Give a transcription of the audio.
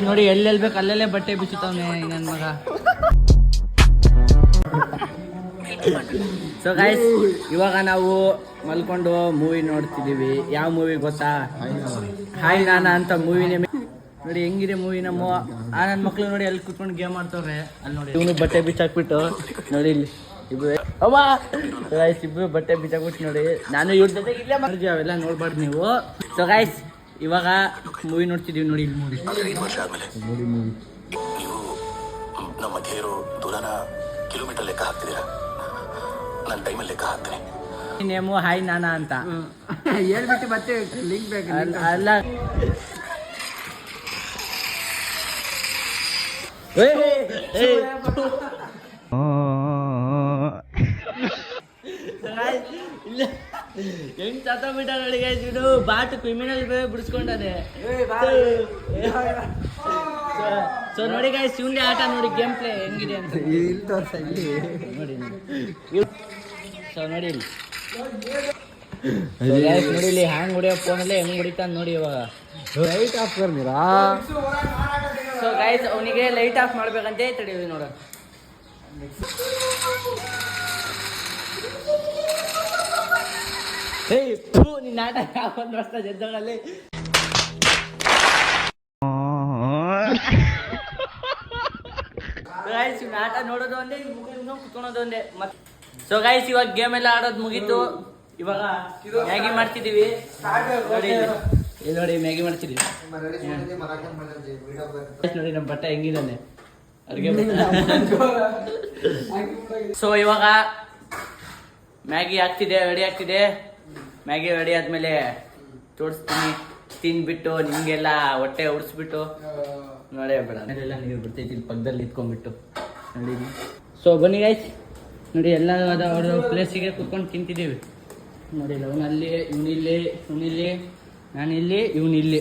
ನೋಡಿ ಎಲ್ಲೆಲ್ಲಿ ಬೇಕು ಅಲ್ಲೆಲ್ಲೇ ಬಟ್ಟೆ ಬಿಚ್ಚುತ್ತವನೆ ನನ್ನ ಮಗ. ಸೊ ಗೈಸ್ ಇವಾಗ ನಾವು ಮಲ್ಕೊಂಡು ಮೂವಿ ನೋಡ್ತಿದೀವಿ. ಯಾವ ಮೂವಿ ಗೊತ್ತಾ? ಹಾಯ್ ನಾನಾ ಅಂತ ಮೂವಿ ನೇಮ್. ನೋಡಿ ಹೆಂಗಿದೆ ಮೂವಿ. ನಮ್ಮ ನನ್ನ ಮಕ್ಳು ನೋಡಿ ಅಲ್ಲಿ ಕುತ್ಕೊಂಡು ಗೇಮ್ ಆಡ್ತವ್ರೆ. ಅಲ್ಲಿ ನೋಡಿ ಇವನು ಬಟ್ಟೆ ಬಿಚ್ಚಾಕ್ಬಿಟ್ಟು ನೋಡಿ ಇಲ್ಲಿ ಇಬ್ರು ಗೈಸ್ ಇಬ್ರು ಬಟ್ಟೆ ಬಿಚ್ಚಾಕ್ಬಿಟ್ಟು ನೋಡಿ. ನಾನು ಇವ್ರ ಜೊತೆಗೆ ಇಲ್ಲೇ ಮಾಡಿದ್ವಿ, ಅವೆಲ್ಲ ನೋಡ್ಬಾರ್ದು ನೀವು. ಸೊ ಗೈಸ್ ಇವಾಗ ಮೂವಿ ನೋಡ್ತಿದೀವಿ. ನೋಡಿ ಇಲ್ಲಿ ಮೂವಿ ನೋಡಿ ಮೂವಿ. ನೀವು ನಮ್ಮ ಮಧ್ಯೆ ಇರೋ ದೂರನ ಕಿಲೋಮೀಟರ್ ಲೆಕ್ಕ ಹಾಕ್ತಿದ್ದೀರಾ, ನಾನು ಟೈಮಲ್ಲಿ ಲೆಕ್ಕ ಹಾಕ್ತೀನಿ. ನೇಮು ಹಾಯ್ ನಾನಾ ಅಂತ ಹೇಳ್ಬಿಟ್ಟು ಮತ್ತೆ ಲಿಂಕ್ ಬೇಕು ಅಲ್ಲ. ಹೆಂಗ್ ತಾತ ಬಿಟ್ಟ ನೋಡಿ ಗೈಸ್. ಇದು ಬಾಟ್ ಕ್ರಿಮಿನಲ್ ಬಿಡಿಸ್ಕೊಂಡಾನೆ. ಸೊ ನೋಡಿ ಗೈಸ್ ಇವ್ನೇ ಆಟ ನೋಡಿ ಗೇಮ್ ಪ್ಲೇ ಹೆಂಗಿದೆ ಅಂತ ನೋಡಿ. ಸೊ ನೋಡಿ ಇಲ್ಲಿ ನೋಡಿ ಇಲ್ಲಿ ಹ್ಯಾಂಗ್ ಹೊಡಿಯೋ ಫೋನಲ್ಲಿ ಹೆಂಗ್ ಹೊಡಿತಾನೆ ನೋಡಿ. ಇವಾಗ ಲೈಟ್ ಆಫ್ ಬರ್ತೀರಾ? ಸೊ ಗೈಸ್ ಅವನಿಗೆ ಲೈಟ್ ಆಫ್ ಮಾಡ್ಬೇಕಂತ ತಡೀವಿ ನೋಡ. ನಿನ್ನ ಆಟ ಒಂದು ವರ್ಷ ಜದ್ದಗಳಲ್ಲಿ ಗೈಸ್ ಇವ್ನ ಆಟ ನೋಡೋದು ಒಂದೇ, ಕುತ್ಕೊಳೋದು ಒಂದೇ. ಸೊ ಗೈಸ್ ಇವಾಗ ಗೇಮ್ ಎಲ್ಲ ಆಡೋದು ಮುಗೀತು. ಇವಾಗ ಮ್ಯಾಗಿ ಮಾಡ್ತಿದೀವಿ. ನೋಡಿ ನೋಡಿ ಮ್ಯಾಗಿ ಮಾಡ್ತಿದೀವಿ. ನೋಡಿ ನಮ್ಮ ಬಟ್ಟೆ ಹೆಂಗಿದ್ದಾನೆ ಅಡುಗೆ. ಸೊ ಇವಾಗ ಮ್ಯಾಗಿ ಆಗ್ತಿದೆ, ರೆಡಿ ಆಗ್ತಿದೆ. ಮ್ಯಾಗಿ ರೆಡಿ ಆದ್ಮೇಲೆ ತೋರಿಸ್ತೀನಿ. ತಿನ್ಬಿಟ್ಟು ನಿಮ್ಗೆಲ್ಲ ಹೊಟ್ಟೆ ಉಡಿಸ್ಬಿಟ್ಟು ನೋಡೇ ಬೇಡ ಎಲ್ಲ ನೀರು ಬಿಡ್ತೈತಿ ಇಲ್ಲಿ ಪಕ್ಕದಲ್ಲಿ ಇಟ್ಕೊಂಡ್ಬಿಟ್ಟು ನೋಡಿ. ಸೊ ಬನ್ನಿ ಗೈಸ್ ನೋಡಿ ಎಲ್ಲ ಅವ್ರ ಪ್ಲೇಸಿಗೆ ಕುತ್ಕೊಂಡು ತಿಂತಿದ್ದೀವಿ. ನೋಡಿ ಅವನಲ್ಲಿ ಇವನಿಲ್ಲಿ, ಇವನಿಲ್ಲಿ, ನಾನಿಲ್ಲಿ, ಇವನಿಲ್ಲಿ.